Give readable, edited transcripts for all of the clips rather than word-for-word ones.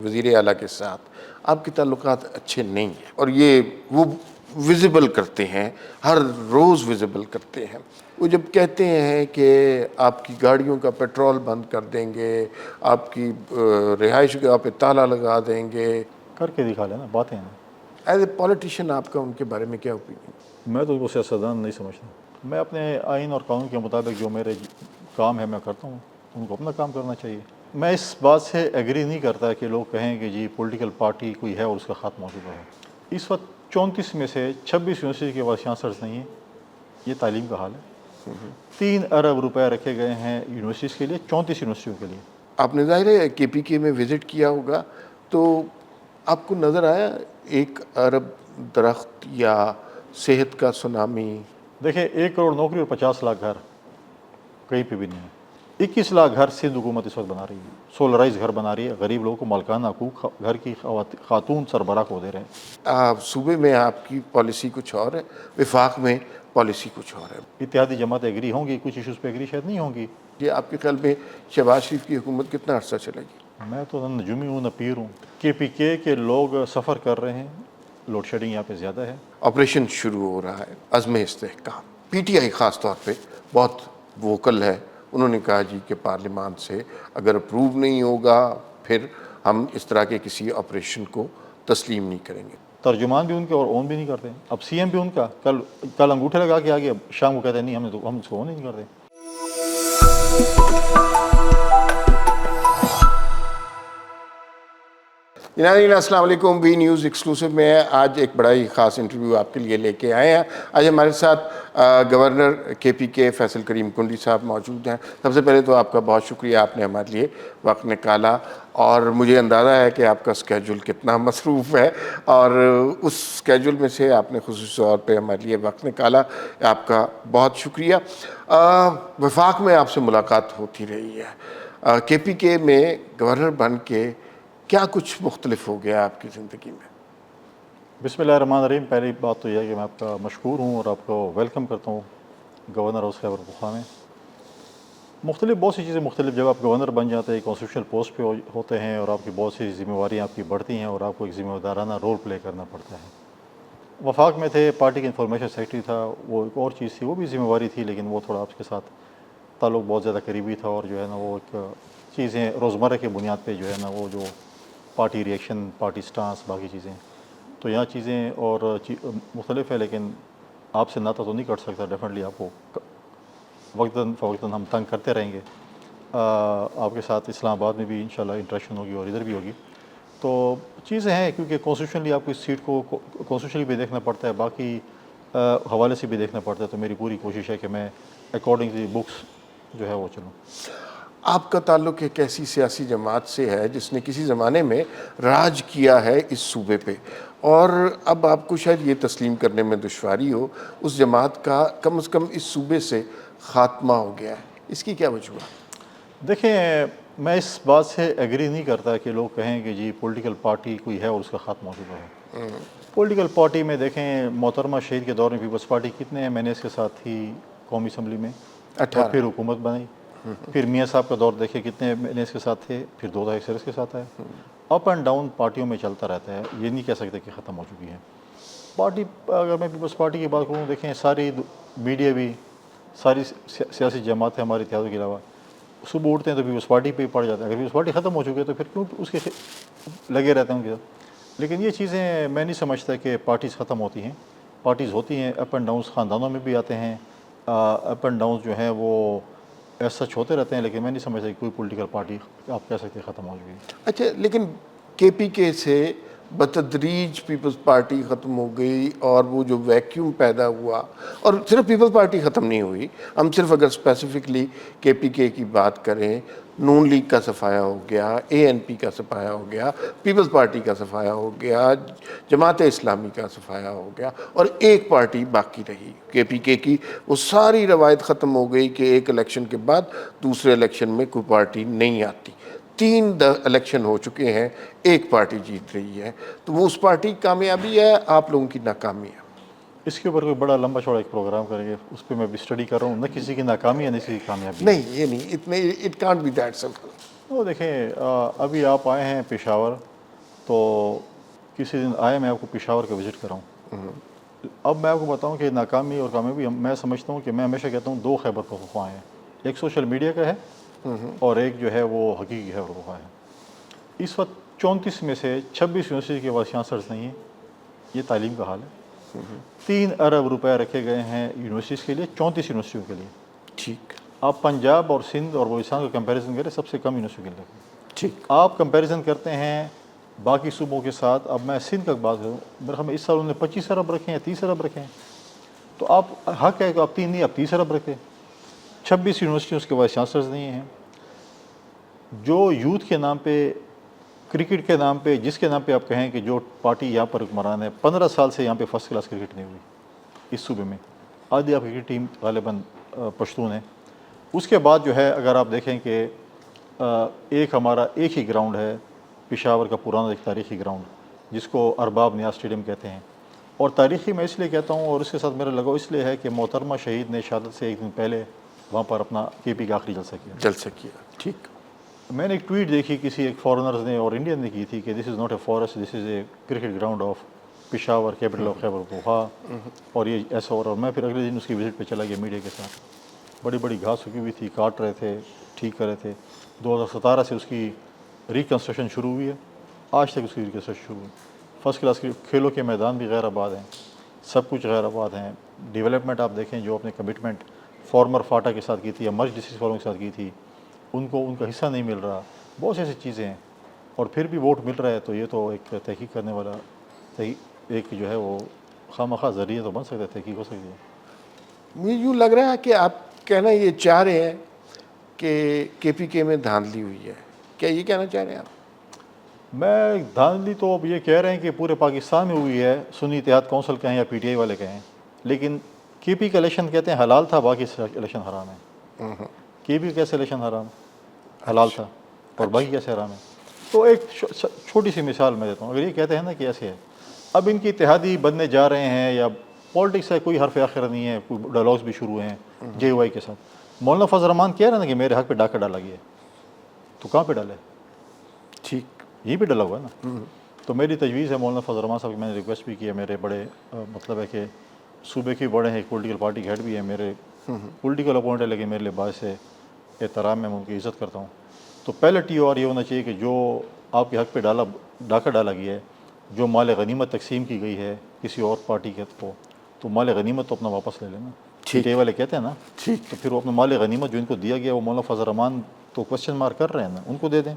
وزیر اعلیٰ کے ساتھ آپ کے تعلقات اچھے نہیں ہیں اور یہ وہ ویزیبل کرتے ہیں، ہر روز ویزیبل کرتے ہیں۔ وہ جب کہتے ہیں کہ آپ کی گاڑیوں کا پیٹرول بند کر دیں گے، آپ کی رہائش گاہ پہ تالا لگا دیں گے، کر کے دکھا لینا باتیں ہیں۔ ایز اے پولیٹیشین آپ کا ان کے بارے میں کیا اوپینین؟ میں تو وہ سیاستدان نہیں سمجھتا، میں اپنے آئین اور قانون کے مطابق جو میرے کام ہے میں کرتا ہوں، ان کو اپنا کام کرنا چاہیے۔ میں اس بات سے ایگری نہیں کرتا کہ لوگ کہیں کہ جی پولیٹیکل پارٹی کوئی ہے اور اس کا خاتمہ ہو چکا ہے۔ اس وقت 34 میں سے 26 یونیورسٹی کے وائس چانسلرز نہیں ہیں، یہ تعلیم کا حال ہے۔ 3 ارب روپے رکھے گئے ہیں یونیورسٹیز کے لیے، 34 یونیورسٹیوں کے لیے۔ آپ نے ظاہر ہے کے پی کے میں وزٹ کیا ہوگا، تو آپ کو نظر آیا 1 ارب درخت یا صحت کا سونامی؟ دیکھیں 1 کروڑ نوکری اور 50 لاکھ گھر کہیں پہ بھی نہیں ہے۔ 21 لاکھ گھر سندھ حکومت اس وقت بنا رہی ہے، سولرائز گھر بنا رہی ہے، غریب لوگوں کو مالکانہ حقوق گھر کی خاتون سربراہ کو دے رہے ہیں۔ صوبے میں آپ کی پالیسی کچھ اور ہے، وفاق میں پالیسی کچھ اور ہے۔ اتحادی جماعتیں ایگری ہوں گی، کچھ ایشوز پہ ایگری شاید نہیں ہوں گی۔ یہ آپ کے خیال میں شہباز شریف کی حکومت کتنا عرصہ چلے گی؟ میں تو نہ نجومی ہوں نہ پیر ہوں۔ کے پی کے لوگ سفر کر رہے ہیں، لوڈ شیڈنگ یہاں پہ زیادہ ہے۔ آپریشن شروع ہو رہا ہے عزم استحکام، پی ٹی آئی خاص طور پہ بہت ووکل ہے، انہوں نے کہا جی کہ پارلیمان سے اگر اپروو نہیں ہوگا پھر ہم اس طرح کے کسی آپریشن کو تسلیم نہیں کریں گے۔ ترجمان بھی ان کے اور اون بھی نہیں کرتے۔ اب سی ایم بھی ان کا کل انگوٹھے لگا کے آگے، شام کو کہتے ہیں نہیں ہم اس کو اون ہی نہیں کرتے۔ ناظرین السلام علیکم، بی نیوز ایکسکلوسیو میں آج ایک بڑا ہی خاص انٹرویو آپ کے لیے لے کے آئے ہیں۔ آج ہمارے ساتھ گورنر کے پی کے فیصل کریم کنڈی صاحب موجود ہیں۔ سب سے پہلے تو آپ کا بہت شکریہ، آپ نے ہمارے لیے وقت نکالا، اور مجھے اندازہ ہے کہ آپ کا اسکیجول کتنا مصروف ہے، اور اس اسکیجول میں سے آپ نے خصوصی طور پہ ہمارے لیے وقت نکالا، آپ کا بہت شکریہ۔ وفاق میں آپ سے ملاقات ہوتی رہی ہے، کے پی کے میں گورنر بن کے کیا کچھ مختلف ہو گیا آپ کی زندگی میں؟ بسم اللہ الرحمن الرحیم۔ پہلی بات تو یہ ہے کہ میں آپ کا مشکور ہوں اور آپ کو ویلکم کرتا ہوں گورنر ہاؤس خیبر پختونخوا میں۔ مختلف بہت سی چیزیں مختلف، جب آپ گورنر بن جاتے ہیں کانسٹیٹیوشنل پوسٹ پہ ہوتے ہیں اور آپ کی بہت سی ذمہ داریاں آپ کی بڑھتی ہیں اور آپ کو ایک ذمہ دارانہ رول پلے کرنا پڑتا ہے۔ وفاق میں تھے، پارٹی کے انفارمیشن سیکرٹری تھا، وہ ایک اور چیز تھی، وہ بھی ذمہ داری تھی، لیکن وہ تھوڑا آپ کے ساتھ تعلق بہت زیادہ قریبی تھا، اور جو ہے نا وہ ایک چیزیں روزمرہ کے بنیاد پہ جو ہے نا وہ جو پارٹی ریئیکشن، پارٹی سٹانس، باقی چیزیں، تو یہاں چیزیں اور مختلف ہے، لیکن آپ سے ناطہ تو نہیں کٹ سکتا۔ ڈیفینیٹلی آپ کو وقتاً فوقتاً ہم تنگ کرتے رہیں گے۔ آپ کے ساتھ اسلام آباد میں بھی انشاءاللہ انٹریکشن ہوگی اور ادھر بھی ہوگی، تو چیزیں ہیں، کیونکہ کانسٹیٹیوشنلی آپ کو اس سیٹ کو کانسٹیٹیوشنلی بھی دیکھنا پڑتا ہے، باقی حوالے سے بھی دیکھنا پڑتا ہے، تو میری پوری کوشش ہے کہ میں اکارڈنگلی بکس جو ہے وہ چلوں۔ آپ کا تعلق ایک ایسی سیاسی جماعت سے ہے جس نے کسی زمانے میں راج کیا ہے اس صوبے پہ، اور اب آپ کو شاید یہ تسلیم کرنے میں دشواری ہو اس جماعت کا کم از کم اس صوبے سے خاتمہ ہو گیا ہے، اس کی کیا وجوہات؟ دیکھیں میں اس بات سے ایگری نہیں کرتا کہ لوگ کہیں کہ جی پولیٹیکل پارٹی کوئی ہے اور اس کا خاتمہ ہو چکا ہے۔ پولیٹیکل پارٹی میں دیکھیں محترمہ شہید کے دور میں پیپلز پارٹی کتنے ہیں، میں نے اس کے ساتھ تھی قومی اسمبلی میں، اور پھر حکومت بنائی، پھر میاں صاحب کا دور دیکھے کتنے میں نے اس کے ساتھ تھے، پھر 2 دہائیوں سے اس کے ساتھ آئے۔ اپ اینڈ ڈاؤن پارٹیوں میں چلتا رہتا ہے، یہ نہیں کہہ سکتے کہ ختم ہو چکی ہے پارٹی۔ اگر میں پیپلز پارٹی کی بات کروں، دیکھیں ساری میڈیا بھی، ساری سیاسی جماعتیں ہمارے اتحادوں کے علاوہ صبح اٹھتے ہیں تو پیپلز پارٹی پہ ہی پڑ جاتے ہیں۔ اگر پیپلز پارٹی ختم ہو چکی ہے تو پھر کیوں اس کے لگے رہتے ہیں ان کے ساتھ؟ لیکن یہ چیزیں میں نہیں سمجھتا کہ پارٹیز ختم ہوتی ہیں، پارٹیز ہوتی ہیں، اپ اینڈ ڈاؤنس خاندانوں میں بھی آتے ہیں، اپ اینڈ ڈاؤنس جو ہیں وہ ایز سچ ہوتے رہتے ہیں، لیکن میں نہیں سمجھتا کہ کوئی پولیٹیکل پارٹی آپ کہہ سکتے ختم ہو چکی ہے۔ اچھا، لیکن کے پی کے سے بتدریج پیپلز پارٹی ختم ہو گئی، اور وہ جو ویکیوم پیدا ہوا، اور صرف پیپلز پارٹی ختم نہیں ہوئی، ہم صرف اگر اسپیسیفکلی کے پی کے کی بات کریں، نون لیگ کا صفایا ہو گیا، اے این پی کا صفایا ہو گیا، پیپلز پارٹی کا صفایا ہو گیا، جماعت اسلامی کا صفایا ہو گیا، اور ایک پارٹی باقی رہی کے پی کے کی۔ وہ ساری روایت ختم ہو گئی کہ ایک الیکشن کے بعد دوسرے الیکشن میں کوئی پارٹی نہیں آتی۔ 3 الیکشن ہو چکے ہیں، ایک پارٹی جیت رہی ہے، تو وہ اس پارٹی کی کامیابی ہے، آپ لوگوں کی ناکامی ہے؟ اس کے اوپر کوئی بڑا لمبا چوڑا ایک پروگرام کریں گے، اس پہ میں بھی اسٹڈی کر رہا ہوں، نہ کسی کی ناکامی ہے نہ کسی کی کامیابی نہیں، یہ نہیں، اتنے it can't be that simple. وہ دیکھیں ابھی آپ آئے ہیں پشاور، تو کسی دن آئے میں آپ کو پشاور کا وزٹ کراؤں. اب میں آپ کو بتاؤں کہ ناکامی اور کامیابی میں سمجھتا ہوں کہ میں ہمیشہ کہتا ہوں 2 خیبر پختونخوا ہیں, ایک سوشل میڈیا کا ہے اور ایک جو ہے وہ حقیقی خیبر پختونخوا ہے. اس وقت 34 میں سے 26 یونیورسٹی کے وائس چانسلرز نہیں ہیں. یہ تعلیم کا حال ہے. 3 ارب روپے رکھے گئے ہیں یونیورسٹیز کے لیے, 34 یونیورسٹیوں کے لیے. ٹھیک آپ پنجاب اور سندھ اور بلوچستان کا کمپیریزن کریں, سب سے کم یونیورسٹی کے لیے. ٹھیک. آپ کمپیریزن کرتے ہیں باقی صوبوں کے ساتھ. اب میں سندھ کا بات کروں, میرے خیال میں اس سال انہوں نے 25 ارب رکھے ہیں, 30 ارب رکھے ہیں. تو آپ حق ہے کہ آپ 3 نہیں, آپ 30 ارب رکھے. 26 یونیورسٹیوں اس کے وائس چانسلرز نہیں ہیں. جو یوتھ کے نام پہ, کرکٹ کے نام پہ, جس کے نام پہ آپ کہیں کہ جو پارٹی یہاں پر حکمران ہے, 15 سال سے یہاں پہ فرسٹ کلاس کرکٹ نہیں ہوئی اس صوبے میں. آدھی آپ کی ٹیم غالباً پشتون ہے. اس کے بعد جو ہے اگر آپ دیکھیں کہ ایک ہمارا ایک ہی گراؤنڈ ہے پشاور کا پرانا ایک تاریخی گراؤنڈ جس کو ارباب نیاز اسٹیڈیم کہتے ہیں. اور تاریخی میں اس لیے کہتا ہوں اور اس کے ساتھ میرا لگاؤ اس لیے ہے کہ محترمہ شہید نے شہادت سے ایک دن پہلے وہاں پر اپنا کے پی کا آخری جلسہ کیا. جلسہ کیا. ٹھیک. میں نے ایک ٹویٹ دیکھی کسی ایک فارنرز نے اور انڈین نے کی تھی کہ this is not a forest, this is a cricket ground of Peshawar, capital of Khyber Pakhtunkhwa. اور یہ ایسا ہو رہا. اور میں پھر اگلے دن اس کی وزٹ پہ چلا گیا میڈیا کے ساتھ. بڑی بڑی گھاس اگی ہوئی تھی, کاٹ رہے تھے, ٹھیک کر رہے تھے. 2017 سے اس کی ریکنسٹرکشن شروع ہوئی ہے, آج تک اس کی ریکنسٹرکشن شروع ہوئی. فرسٹ کلاس کی کھیلوں کے میدان بھی غیر آباد ہیں, سب کچھ غیر آباد ہیں. ڈیولپمنٹ آپ دیکھیں جو اپنے کمٹمنٹ فارمر فاٹا کے ساتھ کی تھی یا مرج ڈسٹرکٹ فارمر کے ساتھ کی تھی, ان کو ان کا حصہ نہیں مل رہا. بہت سی ایسی چیزیں ہیں اور پھر بھی ووٹ مل رہا ہے. تو یہ تو ایک تحقیق کرنے والا ایک جو ہے وہ خواہ ذریعہ تو بن سکتا ہے, تحقیق ہو سکتی ہے. مجھے یوں لگ رہا ہے کہ آپ کہنا یہ چاہ رہے ہیں کہ کے پی کے میں دھاندلی ہوئی ہے, کیا یہ کہنا چاہ رہے ہیں آپ؟ میں دھاندلی تو اب یہ کہہ رہے ہیں کہ پورے پاکستان میں ہوئی ہے, سنی اتحاد کونسل کہیں یا پی ٹی آئی والے کہیں. لیکن کے پی کا الیکشن کہتے ہیں حلال تھا, باقی الیکشن حرام ہے. کے پی کیسے الیکشن حرام, حلال تھا, اور باقی کیسے حرام ہے؟ تو ایک چھوٹی سی مثال میں دیتا ہوں. اگر یہ کہتے ہیں نا کہ ایسے ہے, اب ان کی اتحادی بننے جا رہے ہیں یا پالیٹکس ہے, کوئی حرف آخر نہیں ہے, کوئی ڈائلاگس بھی شروع ہیں جے وائی کے ساتھ. مولانا فضل الرحمان کہہ رہے ہیں نا کہ میرے حق پہ ڈاکہ ڈالا گیا ہے, تو کہاں پہ ڈالے؟ ٹھیک. یہیں پہ ڈلا ہوا ہے نا. تو میری تجویز ہے مولانا فضل الرحمان صاحب کی, میں نے ریکویسٹ بھی کی ہے, میرے بڑے مطلب ہے کہ صوبے کے بڑے ہیں, ایک پولیٹیکل پارٹی کے ہیڈ بھی ہے, میرے پولیٹیکل اپوائنٹ ہے لیکن میرے لیے باعث احترام میں ان کی عزت کرتا ہوں. تو پہلے ٹی او آر یہ ہونا چاہیے کہ جو آپ کے حق پہ ڈاکہ ڈالا گیا ہے, جو مال غنیمت تقسیم کی گئی ہے کسی اور پارٹی کے کو, تو مال غنیمت تو اپنا واپس لے لینا. ٹھیک ہے والے کہتے ہیں نا, ٹھیک, تو پھر وہ اپنا مال غنیمت جو ان کو دیا گیا وہ مولانا فضل الرحمان تو کوشچن مارک کر رہے ہیں نا, ان کو دے دیں.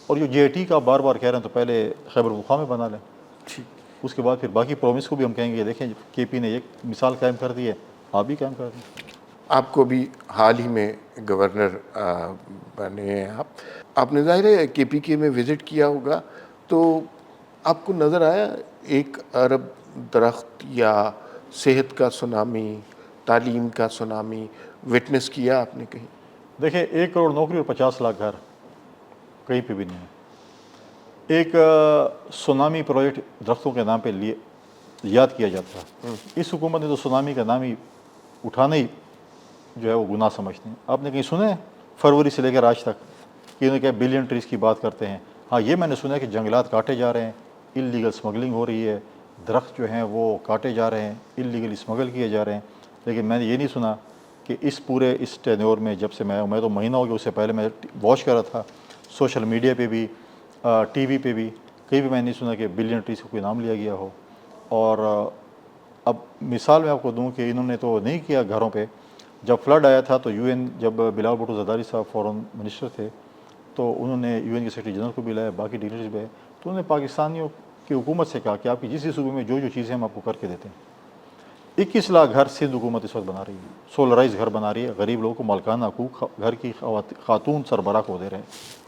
اور جو جے آئی ٹی کا بار بار کہہ رہے ہیں تو پہلے خیبر پختونخوا میں بنا لیں. ٹھیک. اس کے بعد پھر باقی پرومس کو بھی ہم کہیں گے دیکھیں کے پی نے ایک مثال قائم کر دی ہے, آپ بھی قائم کر دیں. آپ کو بھی حال ہی میں گورنر بنے ہیں آپ نے ظاہر ہے کے پی کے میں وزٹ کیا ہوگا, تو آپ کو نظر آیا 1 ارب درخت یا صحت کا سونامی, تعلیم کا سونامی وٹنس کیا آپ نے کہیں؟ دیکھیں 1 کروڑ نوکری اور 50 لاکھ گھر کہیں پہ بھی نہیں ہے. ایک سونامی پروجیکٹ درختوں کے نام پہ یاد کیا جاتا ہے. اس حکومت نے تو سونامی کا نام ہی اٹھانا ہی جو ہے وہ گناہ سمجھتے ہیں. آپ نے کہیں سنا ہے فروری سے لے کر آج تک کہ انہوں نے کیا بلین ٹریز کی بات کرتے ہیں؟ ہاں یہ میں نے سنا ہے کہ جنگلات کاٹے جا رہے ہیں, انلیگل سمگلنگ ہو رہی ہے, درخت جو ہیں وہ کاٹے جا رہے ہیں, انلیگلی اسمگل کیے جا رہے ہیں. لیکن میں نے یہ نہیں سنا کہ اس ٹینیور میں جب سے میں تو مہینہ ہو گیا, اس سے پہلے میں واچ کر رہا تھا سوشل میڈیا پہ بھی, ٹی وی پہ بھی, کہیں بھی میں نہیں سنا کہ بلین ٹریز کا کوئی نام لیا گیا ہو. اور اب مثال میں آپ کو دوں کہ انہوں نے تو نہیں کیا گھروں پہ. جب فلڈ آیا تھا تو یو این, جب بلاول بھٹو زرداری صاحب فورن منسٹر تھے, تو انہوں نے یو این کے سیکرٹری جنرل کو بھی لایا, باقی ڈگنیٹریز بھی آئے, تو انہوں نے پاکستانیوں کی حکومت سے کہا کہ آپ کی جس صوبے میں جو چیزیں ہم آپ کو کر کے دیتے ہیں. 21 لاکھ گھر سندھ حکومت اس وقت بنا رہی ہے, سولرائز گھر بنا رہی ہے, غریب لوگوں کو مالکانہ حقوق گھر کی خاتون سربراہ کو دے رہے ہیں.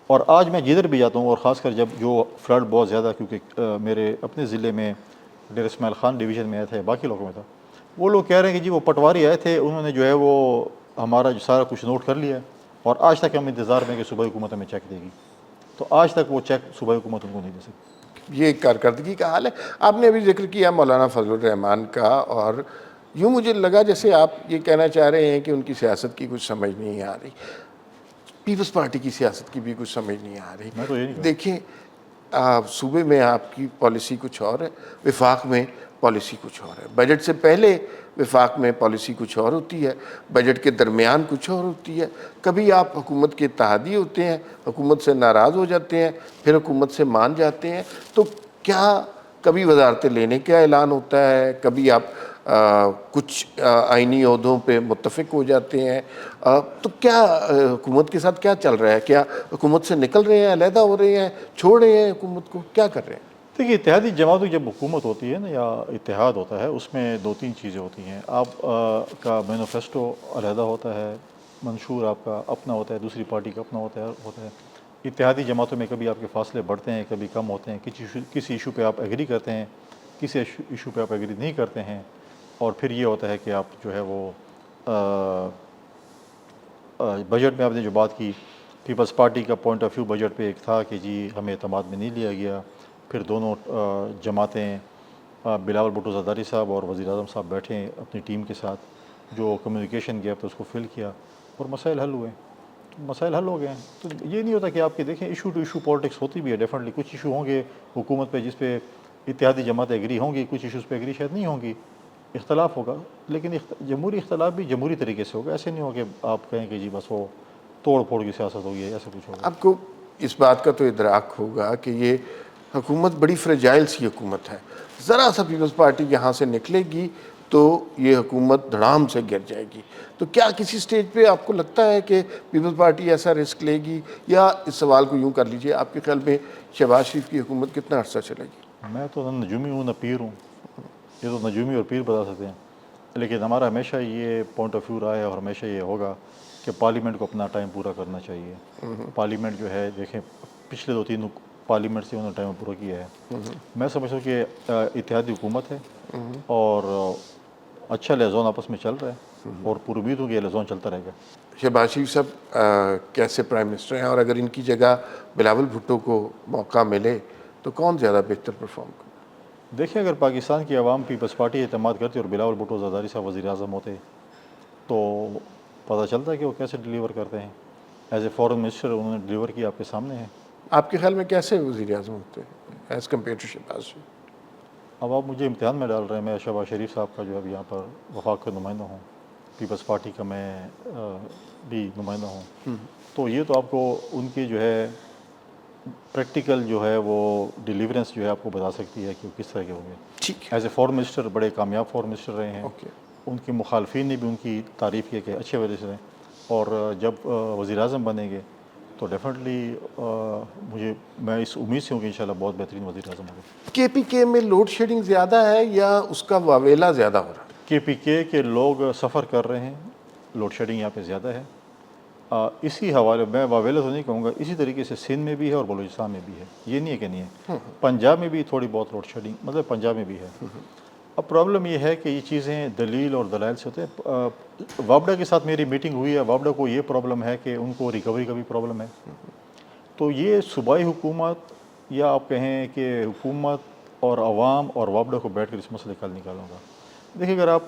اور آج میں جدھر بھی جاتا ہوں, اور خاص کر جب جو فلڈ بہت زیادہ, کیونکہ میرے اپنے ضلع میں ڈیر اسماعیل خان ڈویژن میں آیا تھا, باقی لوگوں میں تھا, وہ لوگ کہہ رہے ہیں کہ جی وہ پٹواری آئے تھے, انہوں نے جو ہے وہ ہمارا جو سارا کچھ نوٹ کر لیا, اور آج تک ہم انتظار میں کہ صوبائی حکومت ہمیں چیک دے گی. تو آج تک وہ چیک صوبائی حکومت ان کو نہیں دے سکتی. یہ کارکردگی کا حال ہے. آپ نے ابھی ذکر کیا مولانا فضل الرحمان کا, اور یوں مجھے لگا جیسے آپ یہ کہنا چاہ رہے ہیں کہ ان کی سیاست کی کچھ سمجھ نہیں آ رہی, پیپلز پارٹی کی سیاست کی بھی کچھ سمجھ نہیں آ رہی. میں تو یہ نہیں کہا. دیکھیں صوبے میں آپ کی پالیسی کچھ اور ہے، وفاق میں پالیسی کچھ اور ہے، بجٹ سے پہلے وفاق میں پالیسی کچھ اور ہوتی ہے، بجٹ کے درمیان کچھ اور ہوتی ہے، کبھی آپ حکومت کے اتحادی ہوتے ہیں، حکومت سے ناراض ہو جاتے ہیں، پھر حکومت سے مان جاتے ہیں، تو کیا کبھی وزارتیں لینے کا اعلان ہوتا ہے، کبھی آپ کچھ آئینی عہدوں پہ متفق ہو جاتے ہیں، تو کیا حکومت کے ساتھ کیا چل رہا ہے؟ کیا حکومت سے نکل رہے ہیں، علیحدہ ہو رہے ہیں، چھوڑ رہے ہیں حکومت کو، کیا کر رہے ہیں؟ دیکھیے، اتحادی جماعتوں جب حکومت ہوتی ہے نا یا اتحاد ہوتا ہے، اس میں دو تین چیزیں ہوتی ہیں. آپ کا مینیفیسٹو علیحدہ ہوتا ہے، منشور آپ کا اپنا ہوتا ہے، دوسری پارٹی کا اپنا ہوتا ہے. اتحادی جماعتوں میں کبھی آپ کے فاصلے بڑھتے ہیں، کبھی کم ہوتے ہیں، کسی ایشو پہ آپ ایگری کرتے ہیں، کسی ایشو پہ آپ ایگری نہیں کرتے ہیں، اور پھر یہ ہوتا ہے کہ آپ جو ہے وہ بجٹ میں آپ نے جو بات کی، پیپلز پارٹی کا پوائنٹ آف ویو بجٹ پہ ایک تھا کہ جی ہمیں اعتماد میں نہیں لیا گیا. پھر دونوں جماعتیں بلاول بھٹو زرداری صاحب اور وزیر اعظم صاحب بیٹھے اپنی ٹیم کے ساتھ، جو کمیونیکیشن گیپ تھا اس کو فل کیا اور مسائل حل ہوئے. مسائل حل ہو گئے ہیں. تو یہ نہیں ہوتا کہ آپ کے دیکھیں ایشو ٹو ایشو پالیٹکس ہوتی بھی ہے ڈیفینیٹلی. کچھ ایشو ہوں گے حکومت پہ جس پہ اتحادی جماعتیں ایگری ہوں گی، کچھ ایشوز پہ ایگری شاید نہیں ہوں گی، اختلاف ہوگا، لیکن جمہوری اختلاف بھی جمہوری طریقے سے ہوگا. ایسے نہیں ہوگا کہ آپ کہیں کہ جی بس وہ توڑ پھوڑ کی سیاست ہوگی، ایسا کچھ ہوگا. آپ کو اس بات کا تو ادراک ہوگا کہ یہ حکومت بڑی فریجائل سی حکومت ہے، ذرا سا پیپلز پارٹی یہاں سے نکلے گی تو یہ حکومت دھڑام سے گر جائے گی. تو کیا کسی سٹیج پہ آپ کو لگتا ہے کہ پیپلز پارٹی ایسا رسک لے گی؟ یا اس سوال کو یوں کر لیجئے، آپ کے خیال میں شہباز شریف کی حکومت کتنا عرصہ چلے گی؟ میں تو نہ نجومی ہوں نہ پیر ہوں، یہ تو نجومی اور پیر بتا سکتے ہیں. لیکن ہمارا ہمیشہ یہ پوائنٹ آف ویو رہا ہے اور ہمیشہ یہ ہوگا کہ پارلیمنٹ کو اپنا ٹائم پورا کرنا چاہیے. پارلیمنٹ جو ہے دیکھیں پچھلے 2-3 پارلیمنٹ سے انہوں نے ٹائم پورا کیا ہے. میں سمجھتا ہوں کہ اتحادی حکومت ہے اور اچھا لیزون آپس میں چل رہا ہے اور پر امید ہوں کہ یہ لیزون چلتا رہے گا. شہباز شریف صاحب کیسے پرائم منسٹر ہیں، اور اگر ان کی جگہ بلاول بھٹو کو موقع ملے تو کون زیادہ بہتر پرفارم کرے؟ دیکھیں اگر پاکستان کی عوام پیپلز پارٹی اعتماد کرتی اور بلاول بھٹو زرداری صاحب وزیر اعظم ہوتے تو پتہ چلتا ہے کہ وہ کیسے ڈیلیور کرتے ہیں. ایز اے فورن منسٹر انہوں نے ڈیلیور کیا، آپ کے سامنے ہے. آپ کے خیال میں کیسے وزیر اعظم ہوتے ہیں ایز کمپیئر ٹو شہباز شریف؟ اب آپ مجھے امتحان میں ڈال رہے ہیں. میں شہباز شریف صاحب کا جو اب یہاں پر وفاق کا نمائندہ ہوں، پیپلز پارٹی کا میں بھی نمائندہ ہوں. تو یہ تو آپ کو ان کی جو ہے پریکٹیکل جو ہے وہ ڈیلیورنس جو ہے آپ کو بتا سکتی ہے کہ وہ کس طرح کے ہوں گے. ٹھیک ہے، ایز اے فورن منسٹر بڑے کامیاب فورن منسٹر رہے ہیں. اوکے. ان کے مخالفین نے بھی ان کی تعریف کی کہ اچھے وجہ سے رہیں، اور جب وزیر اعظم بنیں گے تو ڈیفینیٹلی میں اس امید سے ہوں کہ انشاءاللہ بہت بہترین وزیر اعظم ہوں گے. کے پی کے میں لوڈ شیڈنگ زیادہ ہے یا اس کا واویلا زیادہ ہو رہا ہے؟ KPK کے لوگ سفر کر رہے ہیں، لوڈ شیڈنگ یہاں پہ زیادہ ہے. اسی حوالے میں واویلا تو نہیں کہوں گا، اسی طریقے سے سندھ میں بھی ہے اور بلوچستان میں بھی ہے. یہ نہیں ہے کہ نہیں ہے. پنجاب میں بھی تھوڑی بہت لوڈ شیڈنگ مطلب پنجاب میں بھی ہے. اب پرابلم یہ ہے کہ یہ چیزیں دلیل اور دلائل سے ہوتے ہیں. وابڈا کے ساتھ میری میٹنگ ہوئی ہے. وابڈا کو یہ پرابلم ہے کہ ان کو ریکوری کا بھی پرابلم ہے. تو یہ صوبائی حکومت یا آپ کہیں کہ حکومت اور عوام اور وابڈا کو بیٹھ کر اس مسئلے کا حل نکالوں گا. دیکھیں اگر آپ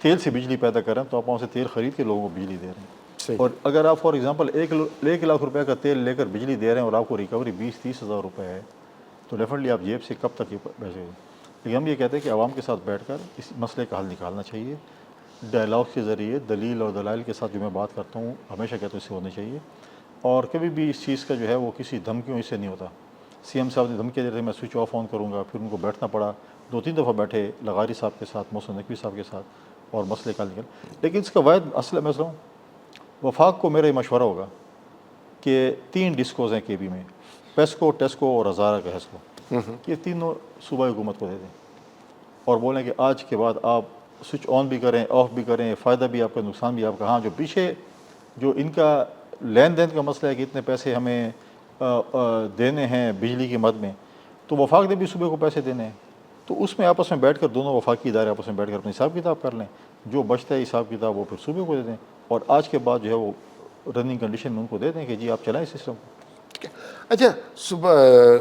تیل سے بجلی پیدا کریں تو آپ وہاں سے تیل خرید کے لوگوں کو بجلی دے رہے ہیں. صحیح. اور اگر آپ فار ایگزامپل 1 لاکھ روپے کا تیل لے کر بجلی دے رہے ہیں اور آپ کو ریکوری 20-30 ہزار روپے ہے تو ڈیفینیٹلی آپ جیب سے کب تک یہ پیسے گے. لیکن ہم یہ کہتے ہیں کہ عوام کے ساتھ بیٹھ کر اس مسئلے کا حل نکالنا چاہیے. ڈائلاگ کے ذریعے دلیل اور دلائل کے ساتھ جو میں بات کرتا ہوں ہمیشہ کہتا ہوں اس سے ہونا چاہیے. اور کبھی بھی اس چیز کا جو ہے وہ کسی دھمکیوں سے نہیں ہوتا. CM صاحب نے دھمکی دے رہے میں سوئچ آف آن کروں گا، پھر ان کو بیٹھنا پڑا. 2-3 دفعہ بیٹھے لغاری صاحب کے ساتھ، محسن نقوی صاحب کے ساتھ، اور مسئلے کا نکل. لیکن اس کا واحد اصل میں ہوں وفاق کو میرا یہ مشورہ ہوگا کہ 3 ڈسکوز ہیں KB میں، پیسکو، ٹیسکو اور ہزارہ کا ہیسکو. یہ تینوں صوبائی حکومت کو دے دیں اور بولیں کہ آج کے بعد آپ سوئچ آن بھی کریں، آف بھی کریں، فائدہ بھی آپ کا، نقصان بھی آپ کا. ہاں جو پیچھے جو ان کا لین دین کا مسئلہ ہے کہ اتنے پیسے ہمیں دینے ہیں بجلی کی مد میں، تو وفاق نے بھی صوبے کو پیسے دینے ہیں. تو اس میں آپس میں بیٹھ کر دونوں وفاقی ادارے آپس میں بیٹھ کر اپنی حساب کتاب کر لیں. جو بچتا ہے حساب کتاب وہ پھر صوبے کو دے دیں، اور آج کے بعد جو ہے وہ رننگ کنڈیشن میں ان کو دے دیں کہ جی آپ چلائیں سسٹم کو. اچھا،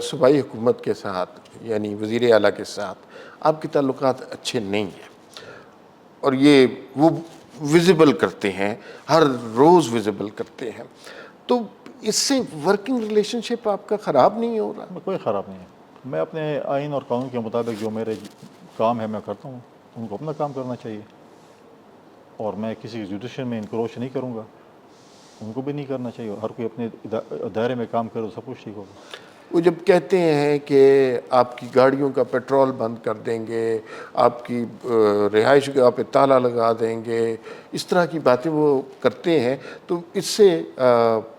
صوبائی حکومت کے ساتھ یعنی وزیر اعلیٰ کے ساتھ آپ کے تعلقات اچھے نہیں ہیں، اور یہ وہ ویزیبل کرتے ہیں، ہر روز ویزیبل کرتے ہیں. تو اس سے ورکنگ ریلیشن شپ آپ کا خراب نہیں ہو رہا؟ کوئی خراب نہیں ہے. میں اپنے آئین اور قانون کے مطابق جو میرے کام ہے میں کرتا ہوں, ان کو اپنا کام کرنا چاہیے, اور میں کسی جوڈیشن میں انکروچ نہیں کروں گا, ان کو بھی نہیں کرنا چاہیے. ہر کوئی اپنے دائرے میں کام کرے تو سب کچھ ٹھیک ہوگا. وہ جب کہتے ہیں کہ آپ کی گاڑیوں کا پیٹرول بند کر دیں گے, آپ کی رہائش گاہ پہ تالا لگا دیں گے, اس طرح کی باتیں وہ کرتے ہیں, تو اس سے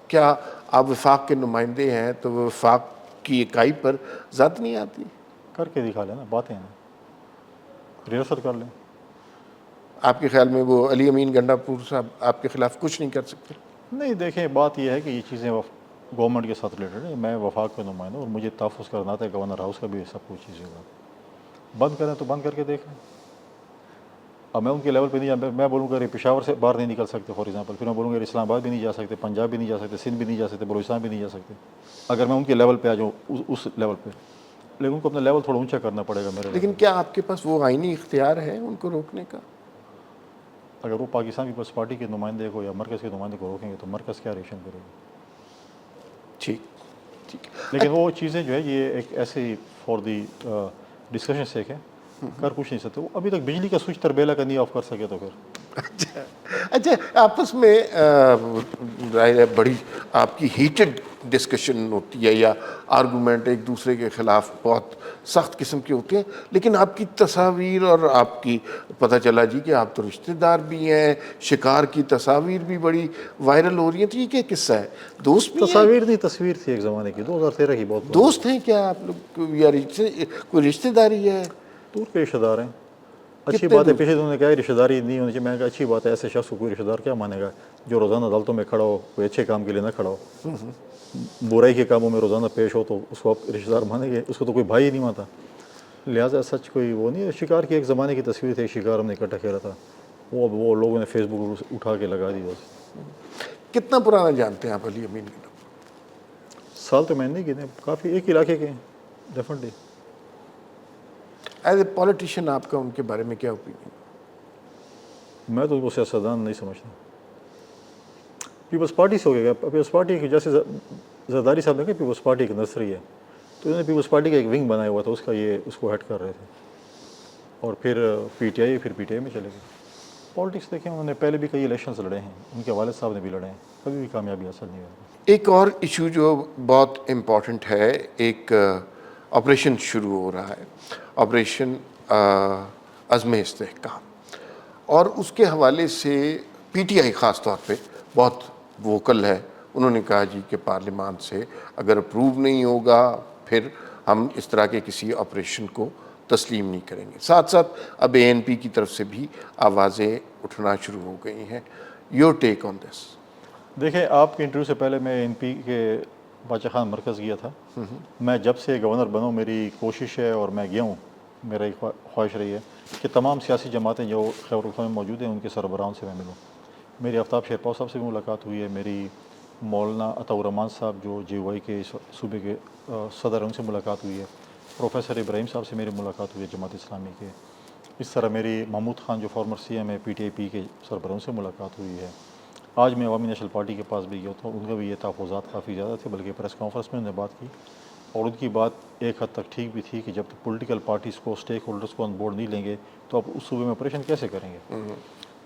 کیا آپ وفاق کے نمائندے ہیں تو وفاق کی اکائی پر ذات نہیں آتی؟ کر کے دکھا لیں نا, باتیں ہیں, ریہرسل کر لیں. آپ کے خیال میں وہ علی امین گنڈا پور صاحب آپ کے خلاف کچھ نہیں کر سکتے؟ نہیں, دیکھیں بات یہ ہے کہ یہ چیزیں گورنمنٹ کے ساتھ ریلیٹڈ ہے. میں وفاق کا نمائندہ ہوں اور مجھے تحفظ کرنا تھا گورنر ہاؤس کا بھی سب کچھ چیزیں ہوگا. بند کریں تو بند کر کے دیکھ لیں. اب میں ان کے لیول پہ نہیں جا, میں بولوں گا پشاور سے باہر نہیں نکل سکتے فار ایگزامپل, پھر میں بولوں گا اسلام آباد بھی نہیں جا سکتے, پنجاب بھی نہیں جا سکتے, سندھ بھی نہیں جا سکتے, بلوچستان بھی نہیں جا سکتے, اگر میں ان کے لیول پہ آ جاؤں اس لیول پہ. لیکن ان کو اپنا لیول تھوڑا اونچا کرنا پڑے گا میرے. لیکن کیا آپ کے پاس وہ آئینی اختیار ہے ان کو روکنے کا؟ اگر وہ پاکستان پیپلز پارٹی کے نمائندے کو یا مرکز کے نمائندے کو روکیں گے تو مرکز کیا ریئیکشن کرے گا؟ ٹھیک ٹھیک. لیکن وہ چیزیں جو ہے یہ ایک ایسے فار دی ڈسکشن سیک ہے, کر کچھ نہیں سکتے. وہ ابھی تک بجلی کا سوئچ تربیلا کا نہیں آف کر سکے تو پھر اچھا, آپس میں بڑی آپ کی ہیٹڈ ڈسکشن ہوتی ہے یا آرگومنٹ ایک دوسرے کے خلاف بہت سخت قسم کے ہوتے ہیں, لیکن آپ کی تصاویر اور آپ کی پتہ چلا جی کہ آپ تو رشتہ دار بھی ہیں, شکار کی تصاویر بھی بڑی وائرل ہو رہی ہیں, تو یہ کیا قصہ ہے؟ دوست بھی ہیں؟ تصاویر نہیں, تصویر تھی ایک زمانے کی, 2013 کی بہت. دوست ہیں کیا آپ لوگ یا کوئی رشتہ داری ہے؟ دور کے رشتہ دار ہیں. اچھی کتنے بات ہے, دور؟ پیچھے انہوں نے کہا رشتہ داری نہیں ہونی چاہیے. میں نے کہا اچھی بات ہے, ایسے شخص کو کوئی رشتہ دار کیا مانے گا جو روزانہ عدالتوں میں کھڑا ہو, کوئی اچھے کام کے لیے نہ کھڑا ہو, برائی کے کاموں میں روزانہ پیش ہو, تو اس کو آپ رشتہ دار مانیں گے؟ اس کو تو کوئی بھائی ہی نہیں مانتا. لہٰذا سچ کوئی وہ نہیں ہے. شکار کی ایک زمانے کی تصویر تھی, شکار ہم نے اکٹھا کھیلا تھا, وہ لوگوں نے فیس بک اٹھا کے لگا دی. بس کتنا پرانا جانتے ہیں آپ علی امین گنڈا؟ سال تو میں نہیں گنے, کافی ایک علاقے کے ہیں ڈیفینیٹلی. ایز اے پولیٹیشین آپ کا ان کے بارے میں کیا اوپینین؟ میں تو وہ سیاستدان نہیں سمجھتا. پیپلز پارٹی سے ہو گیا. پیپلز پارٹی کی جیسے زرداری صاحب نے کہا پیپلز پارٹی ایک نرسری ہے, تو انہوں نے پیپلز پارٹی کا ایک ونگ بنایا ہوا تھا, اس کو ہیڈ کر رہے تھے, اور پھر پی ٹی آئی میں چلے گئے. پالیٹکس دیکھیں, انہوں نے پہلے بھی کئی الیکشنز لڑے ہیں, ان کے والد صاحب نے بھی لڑے ہیں, کبھی بھی کامیابی حاصل نہیں ہوئی. ایک اور ایشو جو بہت امپورٹنٹ ہے, ایک آپریشن شروع ہو رہا ہے, آپریشن عزم استحکام, اور اس کے حوالے سے پی ٹی آئی خاص طور پہ بہت ووکل ہے. انہوں نے کہا جی کہ پارلیمان سے اگر اپروو نہیں ہوگا پھر ہم اس طرح کے کسی آپریشن کو تسلیم نہیں کریں گے. ساتھ ساتھ اب اے این پی کی طرف سے بھی آوازیں اٹھنا شروع ہو گئی ہیں. یور ٹیک آن دس؟ دیکھیں, آپ کے انٹرویو سے پہلے میں این پی کے باچا خان مرکز گیا تھا. میں جب سے گورنر بنوں میری کوشش ہے, اور میں گیا ہوں, میرا ایک خواہش رہی ہے کہ تمام سیاسی جماعتیں جو خیبر پختونخوا میں موجود ہیں ان کے سربراہوں سے میں ملوں. میری آفتاب شیرپا صاحب سے بھی ملاقات ہوئی ہے, میری مولانا عطاء الرحمان صاحب جو جے او آئی کے صوبے کے صدر ہیں ان سے ملاقات ہوئی ہے, پروفیسر ابراہیم صاحب سے میری ملاقات ہوئی ہے جماعت اسلامی کے. اس طرح میری محمود خان جو فارمر سی ایم ہے پی ٹی آئی پی کے سربراہوں سے ملاقات ہوئی ہے. آج میں عوامی نیشنل پارٹی کے پاس بھی گیا تھا, ان کا بھی یہ تحفظات کافی زیادہ تھے, بلکہ پریس کانفرنس میں انہوں نے بات کی, اور ان کی بات ایک حد تک ٹھیک بھی تھی کہ جب تک پولیٹیکل پارٹیز کو, اسٹیک ہولڈرز کو آن بورڈ نہیں لیں گے تو آپ اس صوبے میں آپریشن کیسے کریں گے.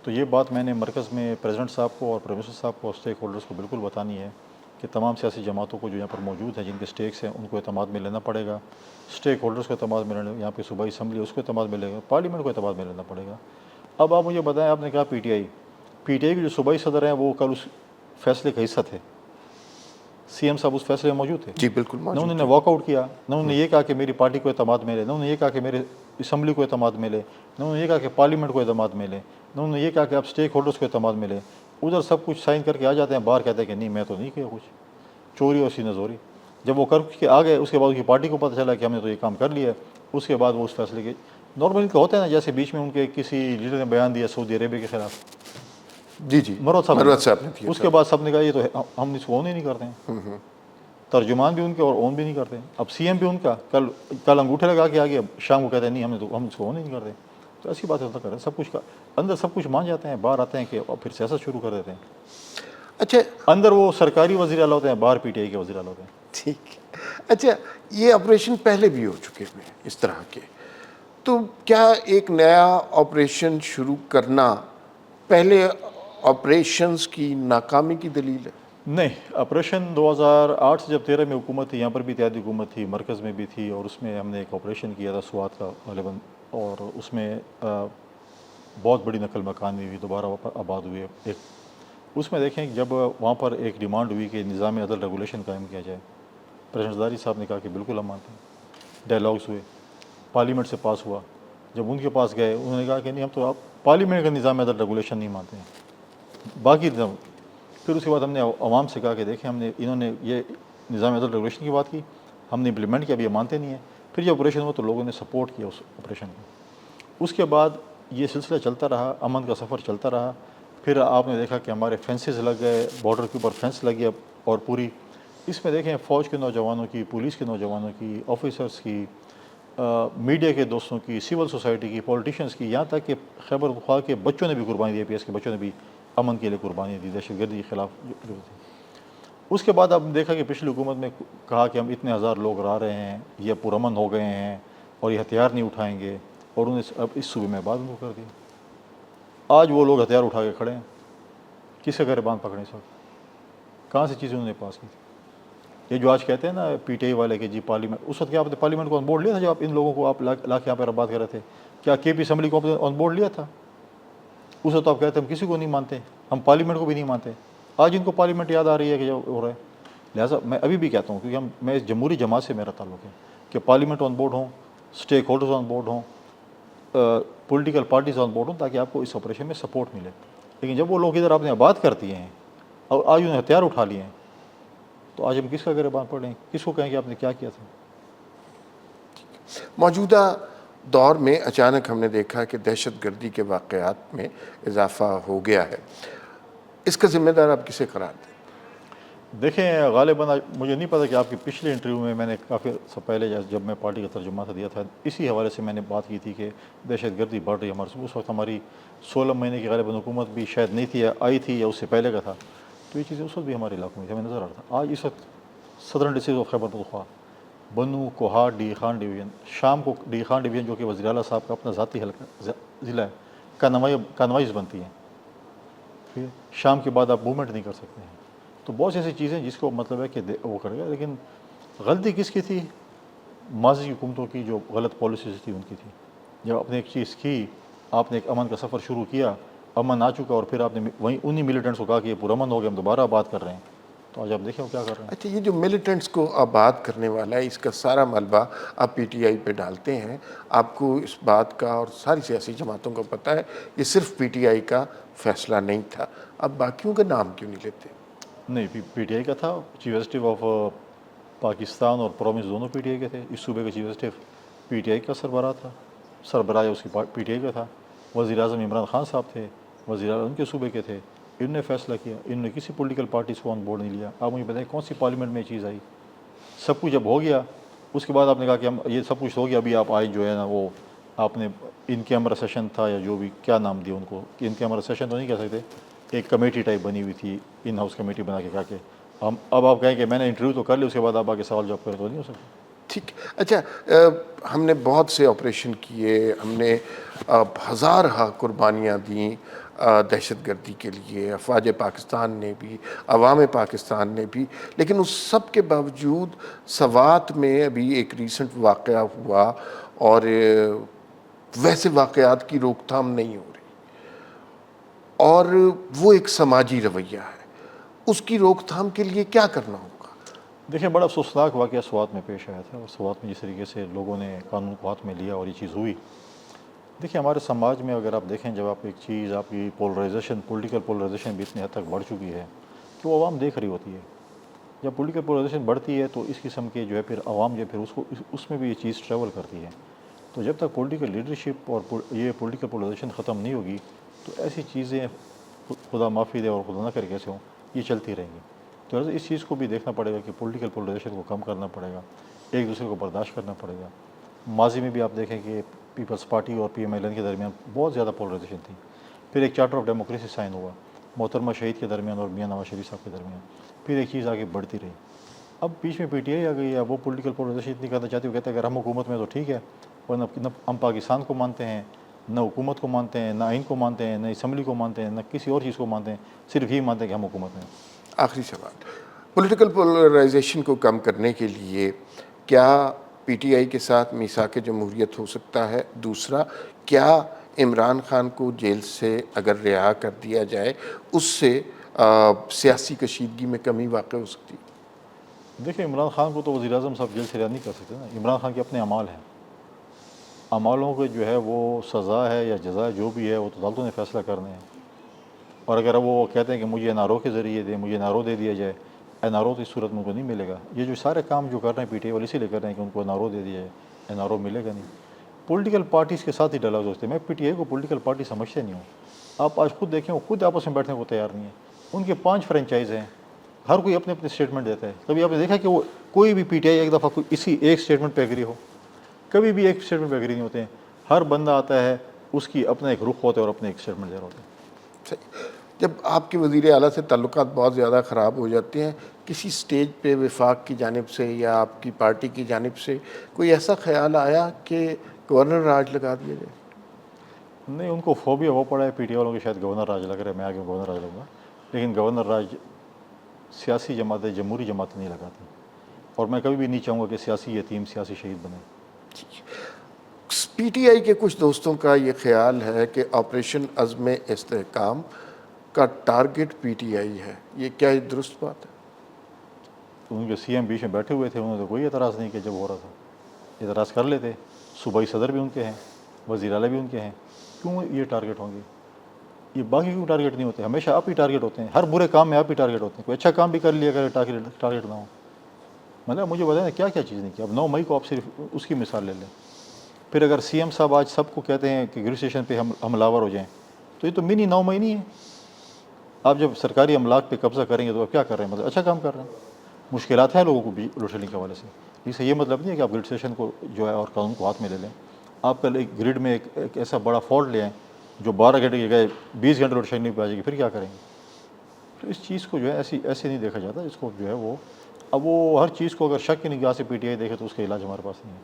تو یہ بات میں نے مرکز میں پریزیڈنٹ صاحب کو اور پرائم منسٹر صاحب کو, اسٹیک ہولڈرز کو بالکل بتانی ہے کہ تمام سیاسی جماعتوں کو جو یہاں پر موجود ہیں, جن کے اسٹیکس ہیں, ان کو اعتماد میں لینا پڑے گا. اسٹیک ہولڈرز کو اعتماد میں لینا, یہاں پہ صوبائی اسمبلی اس کو اعتماد میں لے گا, پارلیمنٹ کو اعتماد میں لینا پڑے گا. اب آپ مجھے بتائیں, آپ نے کہا پی ٹی آئی کے جو صوبائی صدر ہیں وہ کل اس فیصلے کا حصہ تھے, سی ایم صاحب اس فیصلے میں موجود تھے. جی بالکل نہ موجود. انہوں نے واک آؤٹ کیا, نہ انہوں نے یہ کہا کہ میری پارٹی کو اعتماد ملے, نہ انہوں نے یہ کہا کہ میرے اسمبلی کو اعتماد ملے, نہ انہوں نے یہ کہا کہ پارلیمنٹ کو اعتماد ملے, نہ انہوں نے یہ کہا کہ آپ اسٹیک ہولڈرز کو اعتماد ملے. ادھر سب کچھ سائن کر کے آ جاتے ہیں, باہر کہتے ہیں کہ نہیں میں تو نہیں کیا کچھ, چوری اور سینہ زوری. جب وہ کر کے آ گئے اس کے بعد ان کی پارٹی کو پتہ چلا کہ ہم نے تو یہ کام کر لیا ہے, اس کے بعد وہ اس فیصلے کے نارملی کا ہوتا ہے نا, جیسے بیچ میں ان کے کسی لیڈر نے بیان دیا سعودی عربیہ کے خلاف, جی جی مروت صاحب نے اس کے بعد سب نے کہا یہ تو ہم اس کو اون ہی نہیں کرتے ہیں. ترجمان بھی ان کے اور اون بھی نہیں کرتے. اب سی ایم بھی ان کا کل انگوٹھے لگا کے آ گیا, شام کو کہتے ہیں نہیں ہم اس کو اون ہی نہیں کرتے. تو ایسی بات ہوتا کریں, سب کچھ کا اندر سب کچھ مان جاتے ہیں, باہر آتے ہیں کہ پھر سیاست شروع کر دیتے ہیں. اچھا اندر وہ سرکاری وزیر اعلیٰ ہوتے ہیں، باہر پی ٹی آئی کے وزیر اعلیٰ ہوتے ہیں. ٹھیک ہے. اچھا یہ آپریشن پہلے بھی ہو چکے ہوئے ہیں اس طرح کے، تو کیا ایک نیا آپریشن شروع کرنا پہلے آپریشنز کی ناکامی کی دلیل ہے؟ نہیں، آپریشن 2008 سے جب 13 میں حکومت تھی، یہاں پر بھی اتحادی حکومت تھی، مرکز میں بھی تھی، اور اس میں ہم نے ایک آپریشن کیا تھا سوات کا غالباً، اور اس میں بہت بڑی نقل مکانی ہوئی، دوبارہ آباد ہوئے. ایک اس میں دیکھیں جب وہاں پر ایک ڈیمانڈ ہوئی کہ نظام عدل ریگولیشن قائم کیا جائے، پریزیڈنٹ زرداری صاحب نے کہا کہ بالکل ہم مانتے ہیں. ڈائلاگس ہوئے، پارلیمنٹ سے پاس ہوا. جب ان کے پاس گئے انہوں نے کہا کہ نہیں، ہم تو آپ پارلیمنٹ کا نظام عدل ریگولیشن نہیں مانتے ہیں، باقی نظام. پھر اس کے بعد ہم نے عوام سے کہا کہ دیکھیں انہوں نے یہ نظام عدل ریگولیشن کی بات کی، ہم نے امپلیمنٹ کیا، ابھی یہ مانتے نہیں ہیں. پھر جب آپریشن ہوا تو لوگوں نے سپورٹ کیا اس آپریشن کو. اس کے بعد یہ سلسلہ چلتا رہا، امن کا سفر چلتا رہا. پھر آپ نے دیکھا کہ ہمارے فینسز لگ گئے، بارڈر کے اوپر فینس لگ گیا، اور پوری اس میں دیکھیں فوج کے نوجوانوں کی، پولیس کے نوجوانوں کی، آفیسرس کی، میڈیا کے دوستوں کی، سول سوسائٹی کی، پولیٹیشنز کی، یہاں تک کہ خیبر پختونخوا کے بچوں نے بھی قربانی دی، اے پی ایس کے بچوں نے بھی امن کے لیے قربانی دی، دہشت گردی کے خلاف جو تھی. اس کے بعد آپ نے دیکھا کہ پچھلی حکومت میں کہا کہ ہم اتنے ہزار لوگ رہ رہے ہیں، یہ پرامن ہو گئے ہیں اور یہ ہتھیار نہیں اٹھائیں گے، اور انہیں اب اس صوبے میں بعد کو کر دیا. آج وہ لوگ ہتھیار اٹھا کے کھڑے ہیں، کس کے گریبان پکڑیں اس وقت؟ کہاں سے چیزیں انہوں نے پاس کی تھی؟ یہ جو آج کہتے ہیں نا پی ٹی آئی والے کہ جی پارلیمنٹ، اس وقت کیا آپ نے پارلیمنٹ کو آن بورڈ لیا تھا؟ جب آپ ان لوگوں کو آپ لا کے یہاں پہ بات کر رہے تھے، کیا کے پی اسمبلی کو آپ نے آن بورڈ لیا تھا؟ اس وقت آپ کہتے ہیں ہم کسی کو نہیں مانتے، ہم پارلیمنٹ کو بھی نہیں مانتے. آج ان کو پارلیمنٹ یاد آ رہی ہے کہ جو ہو رہا ہے. لہٰذا میں ابھی بھی کہتا ہوں، کیونکہ میں اس جمہوری جماعت سے میرا تعلق ہے کہ پارلیمنٹ آن بورڈ ہوں، اسٹیک ہولڈرز آن بورڈ ہوں، پولیٹیکل پارٹیز آن بورڈ ہوں، تاکہ آپ کو اس آپریشن میں سپورٹ ملے. لیکن جب وہ لوگ ادھر آپ نے بات کرتی ہیں اور آج انہیں ہتھیار اٹھا لیے ہیں، تو آج ہم کس کا گریبان پڑیں، کس کو کہیں کہ آپ نے کیا کیا تھا؟ موجودہ دور میں اچانک ہم نے دیکھا کہ دہشت گردی کے واقعات میں اضافہ ہو گیا ہے، اس کا ذمہ دار آپ کسے قرار دیں؟ دیکھیں غالباً مجھے نہیں پتا کہ آپ کی پچھلے انٹرویو میں نے کافی سے پہلے جب میں پارٹی کا ترجمہ دیا تھا، اسی حوالے سے میں نے بات کی تھی کہ دہشت گردی بڑھ رہی ہے ہمارے. اس وقت ہماری 16 مہینے کی غالباً حکومت بھی شاید نہیں تھی، آئی تھی یا اس سے پہلے کا تھا. تو یہ چیزیں اس وقت بھی ہمارے علاقوں میں تھی، ہمیں نظر آ رہا تھا. آج اس وقت صدرن ڈسٹرکٹ آف خیبر پختونخوا، بنو، کوہاٹ، ڈی خان ڈویژن، شام کو ڈی خان ڈویژن جو کہ وزیر اعلیٰ صاحب کا اپنا ذاتی حلقہ ضلع ہے، کانوائز بنتی ہیں. ٹھیک ہے، شام کے بعد آپ موومنٹ نہیں کر سکتے ہیں. تو بہت سی ایسی چیزیں جس کو مطلب ہے کہ وہ کرے گا. لیکن غلطی کس کی تھی؟ ماضی حکومتوں کی جو غلط پالیسیز تھی ان کی تھی. جب آپ نے ایک چیز کی، آپ نے ایک امن کا سفر شروع کیا، امن آ چکا، اور پھر آپ نے وہیں انہی ملیٹنٹس کو کہا کہ یہ پرامن ہو گیا، ہم دوبارہ بات کر رہے ہیں. تو آج آپ دیکھیں وہ کیا کر رہے ہیں. اچھا یہ جو ملیٹنٹس کو آباد کرنے والا ہے، اس کا سارا ملبہ آپ پی ٹی آئی پہ ڈالتے ہیں، آپ کو اس بات کا اور ساری سیاسی جماعتوں کو پتہ ہے یہ صرف پی ٹی آئی کا فیصلہ نہیں تھا، آپ باقیوں کا نام کیوں نہیں لیتے؟ نہیں، پی ٹی آئی کا تھا. چیف ایگزیکٹو آف پاکستان اور پروونس دونوں پی ٹی آئی کے تھے. اس صوبے کا chief executive P T I کا سربراہ تھا، سربراہ اس کی پی ٹی آئی کا تھا. وزیر اعظم عمران خان صاحب تھے، وزیر اعظم ان کے صوبے کے تھے. انہوں نے فیصلہ کیا، انہوں نے کسی پولیٹیکل پارٹیز کو آن بورڈ نہیں لیا. آپ مجھے بتائیں کون سی پارلیمنٹ میں یہ چیز آئی؟ سب کچھ جب ہو گیا اس کے بعد آپ نے کہا کہ ہم یہ سب کچھ ہو گیا، ابھی آپ آئے جو ہے نا وہ آپ نے ان کیمرا سیشن تھا یا جو بھی کیا نام دیا ان کو، ان کیمرا سیشن تو نہیں کہہ سکتے، ایک کمیٹی ٹائپ بنی ہوئی تھی، ان ہاؤس کمیٹی بنا کے کہا کہ ہم اب آپ کہیں کہ میں نے انٹرویو تو کر لی، اس کے بعد آپ آگے سوال جواب کریں تو نہیں ہو سکتا. ٹھیک. اچھا ہم نے بہت سے آپریشن کیے، ہم نے ہزارہ قربانیاں دیں دہشت گردی کے لیے، افواج پاکستان نے بھی، عوام پاکستان نے بھی، لیکن اس سب کے باوجود سوات میں ابھی ایک ریسنٹ واقعہ ہوا اور ویسے واقعات کی روک تھام نہیں ہو رہی، اور وہ ایک سماجی رویہ ہے، اس کی روک تھام کے لیے کیا کرنا ہوگا؟ دیکھیں بڑا افسوسناک واقعہ سوات میں پیش آیا تھا، اور سوات میں جس طریقے سے لوگوں نے قانون کو ہاتھ میں لیا اور یہ چیز ہوئی. دیکھیں ہمارے سماج میں اگر آپ دیکھیں، جب آپ ایک چیز، آپ کی پولرائزیشن، پولیٹیکل پولرائزیشن بھی اتنی حد تک بڑھ چکی ہے کہ وہ عوام دیکھ رہی ہوتی ہے. جب پولیٹیکل پولرائزیشن بڑھتی ہے تو اس قسم کے جو ہے پھر عوام جو ہے پھر اس میں بھی یہ چیز ٹریول کرتی ہے. تو جب تک پولیٹیکل لیڈرشپ اور یہ پولیٹیکل پولرائزیشن ختم نہیں ہوگی تو ایسی چیزیں خدا معافی دے اور خدا نہ کرے کیسے ہوں، یہ چلتی رہیں گی. تو اس چیز کو بھی دیکھنا پڑے گا کہ پولیٹیکل پولرائزیشن کو کم کرنا پڑے گا، ایک دوسرے کو برداشت کرنا پڑے گا. ماضی میں بھی آپ دیکھیں کہ پیپلز پارٹی اور پی ایم ایل این کے درمیان بہت زیادہ پولرائزیشن تھی. پھر ایک چارٹر آف ڈیموکریسی سائن ہوا، محترمہ شہید کے درمیان اور میاں نواز شریف صاحب کے درمیان. پھر ایک چیز آگے بڑھتی رہی. اب بیچ میں پی ٹی آئی آ گئی ہے. وہ پولیٹیکل پولرائزیشن اتنی کرنا چاہتی ہے. وہ کہتے ہیں اگر ہم حکومت میں تو ٹھیک ہے، ورنہ ہم پاکستان کو مانتے ہیں، نہ حکومت کو مانتے ہیں، نہ آئین کو مانتے ہیں، نہ اسمبلی کو مانتے ہیں، نہ کسی اور چیز کو مانتے ہیں، صرف یہی مانتے ہیں کہ ہم حکومت میں ہیں. آخری سوال، پولیٹیکل پولرائزیشن کو کم کرنے کے لیے کیا پی ٹی آئی کے ساتھ میثاق جمہوریت ہو سکتا ہے؟ دوسرا، کیا عمران خان کو جیل سے اگر رہا کر دیا جائے اس سے سیاسی کشیدگی میں کمی واقع ہو سکتی ہے؟ دیکھیں، عمران خان کو تو وزیر اعظم صاحب جیل سے رہا نہیں کر سکتے نا. عمران خان کے اپنے اعمال ہیں. اعمالوں کے جو ہے وہ سزا ہے یا جزا جو بھی ہے وہ تو عدالتوں نے فیصلہ کرنے ہیں. اور اگر وہ کہتے ہیں کہ مجھے این آر او کے ذریعے دیں، مجھے این آر او دے دیا جائے، این آر او تو اس صورت میں ان کو نہیں ملے گا. یہ جو سارے کام جو کر رہے ہیں پی ٹی آئی والے اسی لیے کر رہے ہیں کہ ان کو این آر او دے دیا جائے. این آر او ملے گا نہیں. پولیٹیکل پارٹیز کے ساتھ ہی ڈالا دوستے. میں پی ٹی آئی کو پولیٹیکل پارٹی سمجھتے نہیں ہوں. آپ آج خود دیکھیں، وہ خود آپس میں بیٹھنے کو تیار نہیں ہے. ان کے 5 فرنچائز ہیں، ہر کوئی اپنے اپنے اسٹیٹمنٹ دیتا ہے. کبھی آپ نے دیکھا کہ وہ کوئی بھی پی ٹی آئی ایک دفعہ اسی ایک اسٹیٹمنٹ پہ ایگری ہو؟ کبھی بھی ایک اسٹیٹمنٹ پہ ایگری نہیں ہوتے ہیں. ہر بندہ آتا ہے، اس کی اپنا ایک رخ ہوتا ہے اور اپنے ایک اسٹیٹمنٹ دے رہا ہوتا ہے. صحیح. جب آپ کے وزیر اعلیٰ سے تعلقات بہت زیادہ خراب ہو جاتے ہیں، کسی سٹیج پہ وفاق کی جانب سے یا آپ کی پارٹی کی جانب سے کوئی ایسا خیال آیا کہ گورنر راج لگا دیا جائے؟ نہیں، ان کو فوبیا وہ پڑا ہے پی ٹی آئی والوں کے، شاید گورنر راج لگ رہا ہے، میں آگے گورنر راج لوں گا. لیکن گورنر راج سیاسی جماعتیں، جمہوری جماعتیں نہیں لگاتی. اور میں کبھی بھی نہیں چاہوں گا کہ سیاسی یتیم سیاسی شہید بنے. پی ٹی آئی کے کچھ دوستوں کا یہ خیال ہے کہ آپریشن عزم استحکام کا ٹارگٹ پی ٹی آئی ہے. یہ کیا یہ درست بات ہے؟ تو ان کے سی ایم بیچ میں بیٹھے ہوئے تھے، انہوں نے تو کوئی اعتراض نہیں کیا جب ہو رہا تھا. اعتراض کر لیتے. صوبائی صدر بھی ان کے ہیں، وزیر اعلیٰ بھی ان کے ہیں. کیوں یہ ٹارگٹ ہوں گے؟ یہ باقی کیوں ٹارگٹ نہیں ہوتے؟ ہمیشہ آپ ہی ٹارگٹ ہوتے ہیں. ہر برے کام میں آپ ہی ٹارگٹ ہوتے ہیں. کوئی اچھا کام بھی کر لیا اگر ٹارگٹ نہ ہو. مطلب مجھے بتائیں کیا کیا چیز نہیں کی. اب 9 مئی کو آپ صرف اس کی مثال لے لیں. پھر اگر سی ایم صاحب آج سب کو کہتے ہیں کہ گریڈ اسٹیشن پہ ہم حملہ آور ہو جائیں، تو یہ تو منی 9 مئی نہیں ہے. آپ جب سرکاری املاک پہ قبضہ کریں گے تو آپ کیا کر رہے ہیں؟ مطلب اچھا کام کر رہے ہیں. مشکلات ہیں لوگوں کو بھی لوڈ شیڈنگ کے حوالے سے. اس سے یہ مطلب نہیں ہے کہ آپ گریڈ اسٹیشن کو جو ہے اور قانون کو ہاتھ میں لے لیں. آپ کل ایک گریڈ میں ایک ایسا بڑا فالٹ لے آئیں جو 12 گھنٹے کی جگہ 20 گھنٹے لوڈ شیڈنگ پہ آ جائے گی، پھر کیا کریں گے؟ تو اس چیز کو جو ہے ایسے نہیں دیکھا جاتا. اس کو جو ہے وہ اب وہ ہر چیز کو اگر شک کی نگاہ سے پی ٹی آئی دیکھے تو اس کا علاج ہمارے پاس نہیں ہے.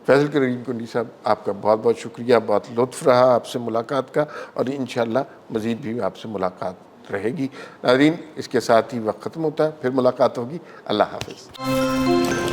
فیضل کریم کنڈی صاحب، آپ کا بہت بہت شکریہ. بہت لطف رہا آپ سے ملاقات کا، اور انشاءاللہ مزید بھی آپ سے ملاقات رہے گی. ناظرین، اس کے ساتھ ہی وقت ختم ہوتا ہے. پھر ملاقات ہوگی. اللہ حافظ.